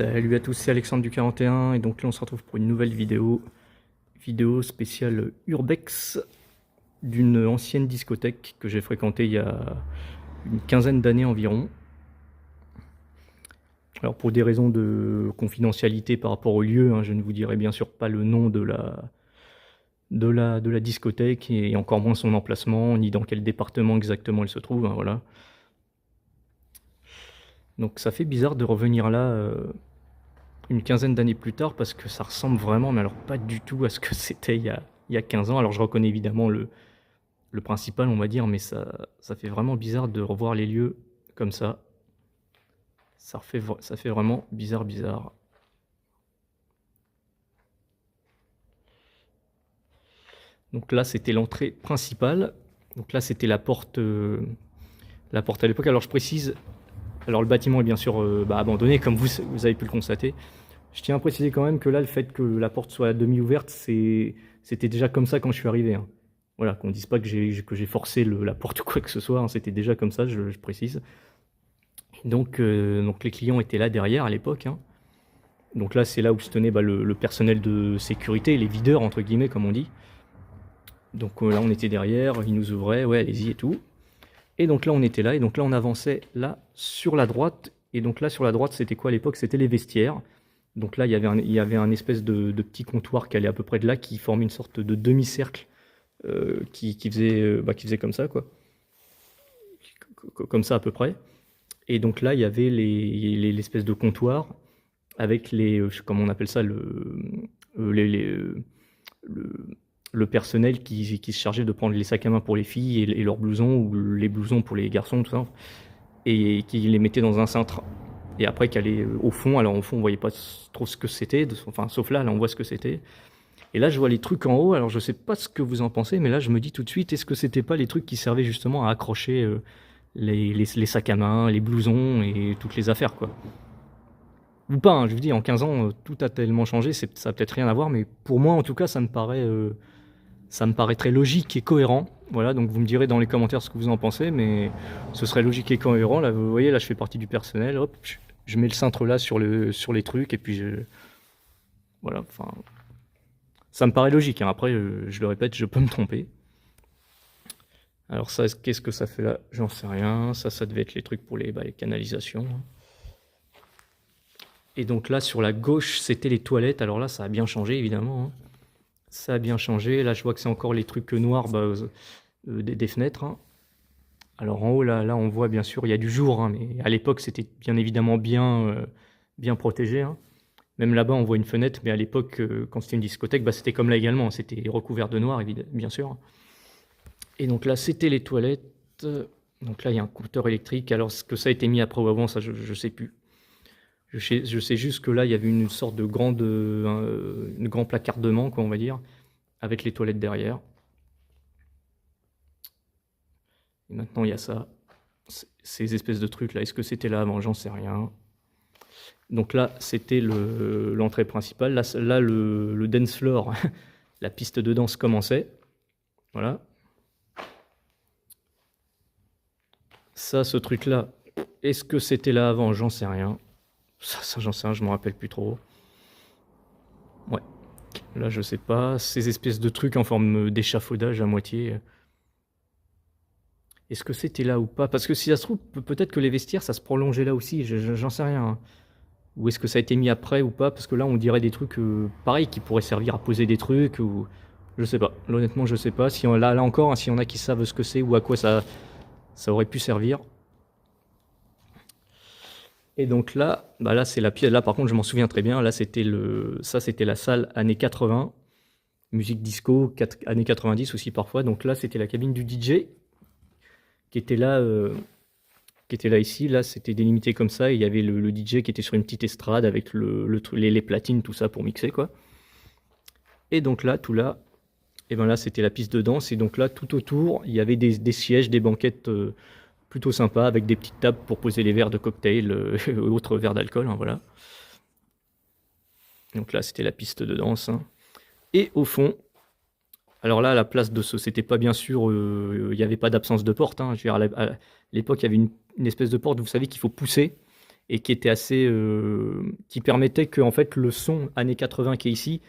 Salut à tous, c'est Alexandre du 41 et donc là on se retrouve pour une nouvelle vidéo spéciale Urbex d'une ancienne discothèque que j'ai fréquentée il y a une quinzaine d'années environ. Alors pour des raisons de confidentialité par rapport au lieu, je ne vous dirai bien sûr pas le nom de la discothèque et encore moins son emplacement, ni dans quel département exactement elle se trouve, voilà. Donc ça fait bizarre de revenir là une quinzaine d'années plus tard parce que ça ressemble vraiment, mais alors pas du tout à ce que c'était il y a 15 ans. Alors je reconnais évidemment le principal, on va dire, mais ça fait vraiment bizarre de revoir les lieux comme ça. Ça fait vraiment bizarre. Donc là, c'était l'entrée principale. Donc là, c'était la porte à l'époque. Alors je précise, alors le bâtiment est bien sûr abandonné, comme vous avez pu le constater. Je tiens à préciser quand même que là, le fait que la porte soit à demi ouverte, c'était déjà comme ça quand je suis arrivé. Voilà, qu'on ne dise pas que j'ai forcé la porte ou quoi que ce soit, c'était déjà comme ça, je précise. Donc les clients étaient là derrière à l'époque. Donc là, c'est là où se tenait le personnel de sécurité, les videurs, entre guillemets, comme on dit. Donc là, on était derrière, ils nous ouvraient, ouais, allez-y et tout. Et donc là, on était là, et donc là, on avançait là sur la droite. Et donc là, sur la droite, c'était quoi à l'époque? C'était les vestiaires. Donc là, il y avait un espèce de petit comptoir qui allait à peu près de là, qui formait une sorte de demi-cercle qui faisait comme ça, quoi. Comme ça à peu près. Et donc là, il y avait l'espèce de comptoir avec comment on appelle ça, le personnel qui se chargeait de prendre les sacs à main pour les filles et leurs blousons, ou les blousons pour les garçons, tout ça, et qui les mettait dans un cintre. Et après qu'elle est au fond, alors au fond on voyait pas trop ce que c'était, enfin sauf là on voit ce que c'était. Et là je vois les trucs en haut, alors je sais pas ce que vous en pensez, mais là je me dis tout de suite, est-ce que c'était pas les trucs qui servaient justement à accrocher les sacs à main, les blousons et toutes les affaires, quoi. Ou pas, je vous dis, en 15 ans, tout a tellement changé, ça a peut-être rien à voir, mais pour moi en tout cas ça me paraît très logique et cohérent. Voilà, donc vous me direz dans les commentaires ce que vous en pensez, mais ce serait logique et cohérent. Là, vous voyez, là je fais partie du personnel, hop, je mets le cintre là sur les trucs, et puis voilà, enfin, ça me paraît logique. Après, je le répète, je peux me tromper. Alors ça, qu'est-ce que ça fait là? J'en sais rien. Ça devait être les trucs pour les canalisations. Et donc là, sur la gauche, c'était les toilettes. Alors là, ça a bien changé, évidemment. Ça a bien changé. Là, je vois que c'est encore les trucs noirs des fenêtres. Alors en haut, là, on voit bien sûr, il y a du jour, mais à l'époque, c'était bien évidemment bien protégé. Même là-bas, on voit une fenêtre, mais à l'époque, quand c'était une discothèque, c'était comme là également, c'était recouvert de noir, bien sûr. Et donc là, c'était les toilettes. Donc là, il y a un compteur électrique. Alors, ce que ça a été mis après ou avant, ça, je ne sais plus. Je sais juste que là, il y avait une sorte de grand placardement, quoi, on va dire, avec les toilettes derrière. Et maintenant, il y a ça. Ces espèces de trucs là. Est-ce que c'était là avant? J'en sais rien. Donc là, c'était l'entrée principale. Là le dance floor, la piste de danse commençait. Voilà. Ça, ce truc-là, est-ce que c'était là avant? J'en sais rien. Ça j'en sais rien, je m'en rappelle plus trop. Ouais. Là, je sais pas. Ces espèces de trucs en forme d'échafaudage à moitié. Est-ce que c'était là ou pas? Parce que si ça se trouve, peut-être que les vestiaires, ça se prolongeait là aussi. J'en sais rien. Ou est-ce que ça a été mis après ou pas? Parce que là, on dirait des trucs pareils qui pourraient servir à poser des trucs. Ou je sais pas. Honnêtement, je sais pas. Si là encore, s'il y en a qui savent ce que c'est ou à quoi ça aurait pu servir. Et donc là, là c'est la pièce. Là, par contre, je m'en souviens très bien. Là, c'était la salle années 80, musique disco, années 90 aussi parfois. Donc là, c'était la cabine du DJ qui était là ici. Là, c'était délimité comme ça. Et il y avait le DJ qui était sur une petite estrade avec les platines, tout ça pour mixer, quoi. Et donc là, tout là, et ben là, c'était la piste de danse. Et donc là, tout autour, il y avait des sièges, des banquettes plutôt sympas avec des petites tables pour poser les verres de cocktail et autres verres d'alcool. Voilà. Donc là, c'était la piste de danse. Et au fond, alors là, à la place de c'était pas bien sûr, il n'y avait pas d'absence de porte. Je veux dire, à l'époque, il y avait une espèce de porte, vous savez, qu'il faut pousser. et qui était assez, qui permettait que en fait le son années 80 qui est ici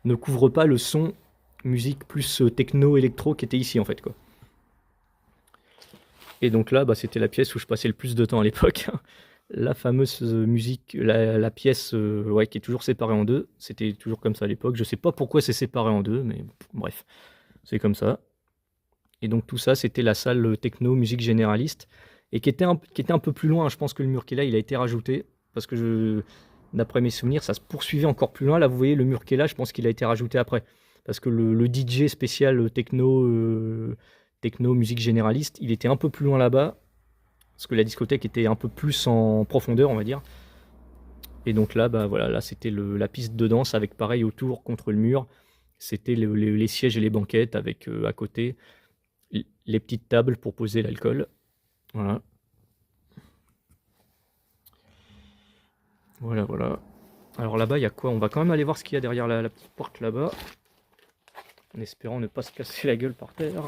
ne couvre pas le son musique plus techno électro qui était ici en fait quoi. Et donc là, bah, c'était la pièce où je passais le plus de temps à l'époque. La fameuse musique, la pièce ouais, qui est toujours séparée en deux. C'était toujours comme ça à l'époque. Je sais pas pourquoi c'est séparé en deux, mais bref, c'est comme ça. Et donc tout ça, c'était la salle techno, musique généraliste, et qui était un peu plus loin. Je pense que le mur qui est là, il a été rajouté, parce que d'après mes souvenirs, ça se poursuivait encore plus loin. Là, vous voyez, le mur qui est là, je pense qu'il a été rajouté après. Parce que le DJ spécial techno, musique généraliste, il était un peu plus loin là-bas, parce que la discothèque était un peu plus en profondeur, on va dire. Et donc là, bah voilà, là c'était la piste de danse avec pareil autour contre le mur. C'était les sièges et les banquettes avec à côté les petites tables pour poser l'alcool. Voilà. Voilà, voilà. Alors là-bas, il y a quoi? On va quand même aller voir ce qu'il y a derrière la petite porte là-bas. En espérant ne pas se casser la gueule par terre.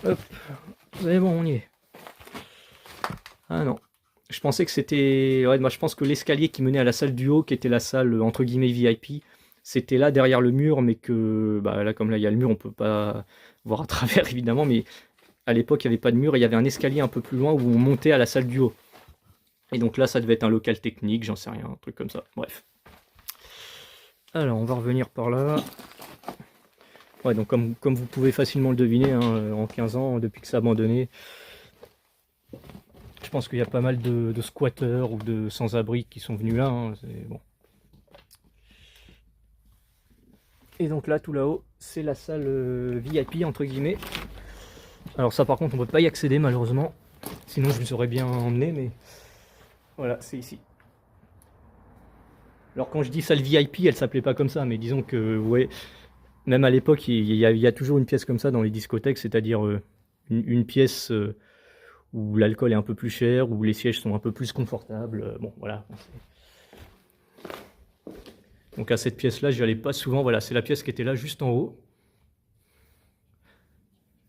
Hop. C'est bon, on y est. Ah non. Je pensais que c'était... Ouais, moi je pense que l'escalier qui menait à la salle du haut, qui était la salle entre guillemets VIP, c'était là derrière le mur, mais que... Bah là, comme là, il y a le mur, on peut pas voir à travers évidemment, mais à l'époque, il n'y avait pas de mur et il y avait un escalier un peu plus loin où on montait à la salle du haut. Et donc là, ça devait être un local technique, j'en sais rien, un truc comme ça. Bref. Alors, on va revenir par là. Ouais, donc comme vous pouvez facilement le deviner, hein, en 15 ans, depuis que c'est abandonné, je pense qu'il y a pas mal de squatteurs ou de sans-abri qui sont venus là. Hein, bon. Et donc là, tout là-haut, c'est la salle VIP, entre guillemets. Alors ça, par contre, on ne peut pas y accéder, malheureusement. Sinon, je vous aurais bien emmené, mais... Voilà, c'est ici. Alors quand je dis salle VIP, elle s'appelait pas comme ça, mais disons que, ouais, même à l'époque, il y a toujours une pièce comme ça dans les discothèques, c'est-à-dire une pièce où l'alcool est un peu plus cher, où les sièges sont un peu plus confortables. Bon, voilà. Donc à cette pièce-là, j'y allais pas souvent. Voilà, c'est la pièce qui était là juste en haut.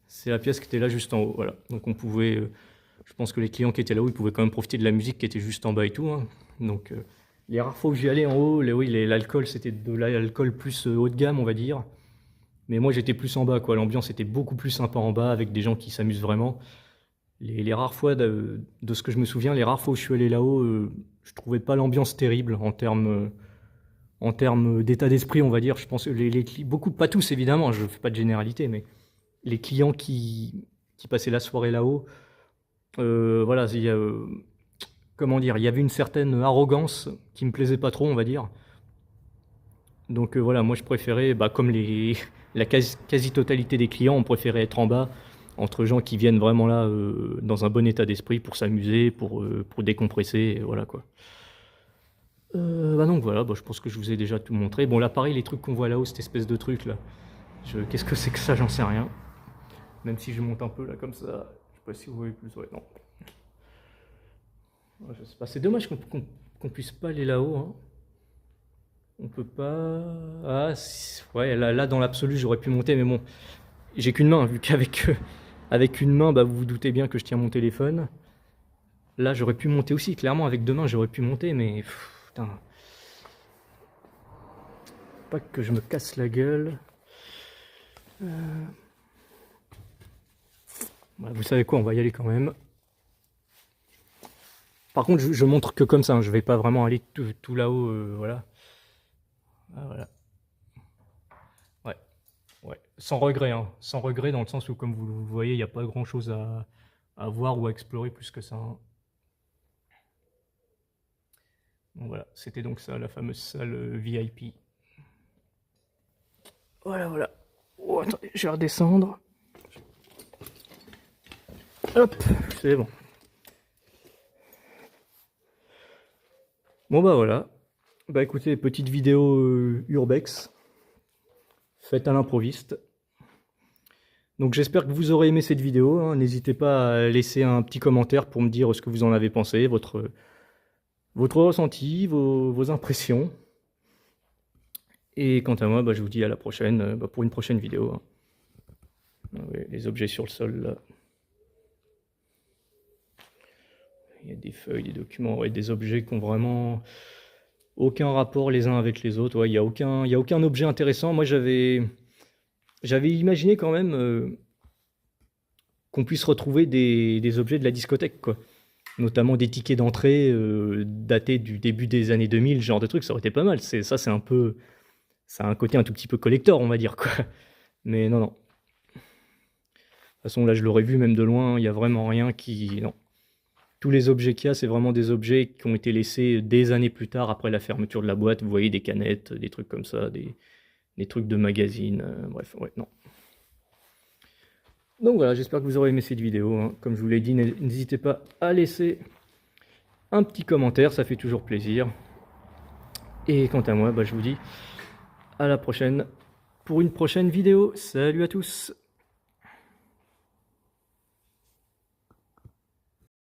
C'est la pièce qui était là juste en haut, voilà. Donc on pouvait... je pense que les clients qui étaient là-haut, ils pouvaient quand même profiter de la musique qui était juste en bas et tout. Hein. Donc les rares fois où j'y allais en haut, oui, l'alcool, c'était de l'alcool plus haut de gamme, on va dire. Mais moi, j'étais plus en bas, quoi. L'ambiance était beaucoup plus sympa en bas, avec des gens qui s'amusent vraiment. Les rares fois, de ce que je me souviens, les rares fois où je suis allé là-haut, je trouvais pas l'ambiance terrible en termes d'état d'esprit, on va dire. Je pense que beaucoup, pas tous évidemment, je fais pas de généralité, mais les clients qui passaient la soirée là-haut, voilà, comment dire, il y avait une certaine arrogance qui me plaisait pas trop, on va dire. Donc voilà, moi je préférais, bah, comme la quasi-totalité des clients, on préférait être en bas, entre gens qui viennent vraiment là dans un bon état d'esprit pour s'amuser, pour décompresser, et voilà quoi. Bah donc voilà, bah, je pense que je vous ai déjà tout montré. Bon là pareil, les trucs qu'on voit là-haut, cette espèce de truc là, qu'est-ce que c'est que ça, j'en sais rien. Même si je monte un peu là comme ça, je sais pas si vous voyez plus, ouais, non. Ouais, je sais pas, c'est dommage qu'on puisse pas aller là-haut, hein. On peut pas... Ah, ouais, là dans l'absolu, j'aurais pu monter, mais bon, j'ai qu'une main, vu qu'avec avec une main, bah, vous vous doutez bien que je tiens mon téléphone. Là, j'aurais pu monter aussi, clairement, avec deux mains, j'aurais pu monter, mais... putain. Pas que je me casse la gueule. Bah, vous savez quoi, on va y aller quand même. Par contre, je montre que comme ça, hein, je vais pas vraiment aller tout là-haut, voilà. Ah, voilà. Ouais, ouais. Sans regret, hein. Sans regret dans le sens où, comme vous le voyez, il n'y a pas grand-chose à voir ou à explorer plus que ça. Hein. Bon, voilà, c'était donc ça, la fameuse salle VIP. Voilà, voilà. Oh, attendez, je vais redescendre. Hop, c'est bon. Bon bah voilà. Bah écoutez, petite vidéo urbex, faite à l'improviste. Donc j'espère que vous aurez aimé cette vidéo. Hein. N'hésitez pas à laisser un petit commentaire pour me dire ce que vous en avez pensé, votre ressenti, vos impressions. Et quant à moi, bah, je vous dis à la prochaine pour une prochaine vidéo. Hein. Ah oui, les objets sur le sol là. y a des feuilles, des documents, ouais, des objets qui ont vraiment aucun rapport les uns avec les autres. Ouais, il y a aucun objet intéressant. Moi, j'avais imaginé quand même qu'on puisse retrouver des objets de la discothèque, quoi. Notamment des tickets d'entrée datés du début des années 2000, genre de trucs, ça aurait été pas mal. Ça, c'est un peu... Ça a un côté un tout petit peu collector, on va dire, quoi. Mais non, non. De toute façon, là, je l'aurais vu même de loin, il n'y a vraiment rien qui... Non. Tous les objets qu'il y a, c'est vraiment des objets qui ont été laissés des années plus tard, après la fermeture de la boîte. Vous voyez, des canettes, des trucs comme ça, des trucs de magazine, bref, ouais, non. Donc voilà, j'espère que vous aurez aimé cette vidéo, hein. Comme je vous l'ai dit, n'hésitez pas à laisser un petit commentaire, ça fait toujours plaisir. Et quant à moi, bah, je vous dis à la prochaine pour une prochaine vidéo. Salut à tous!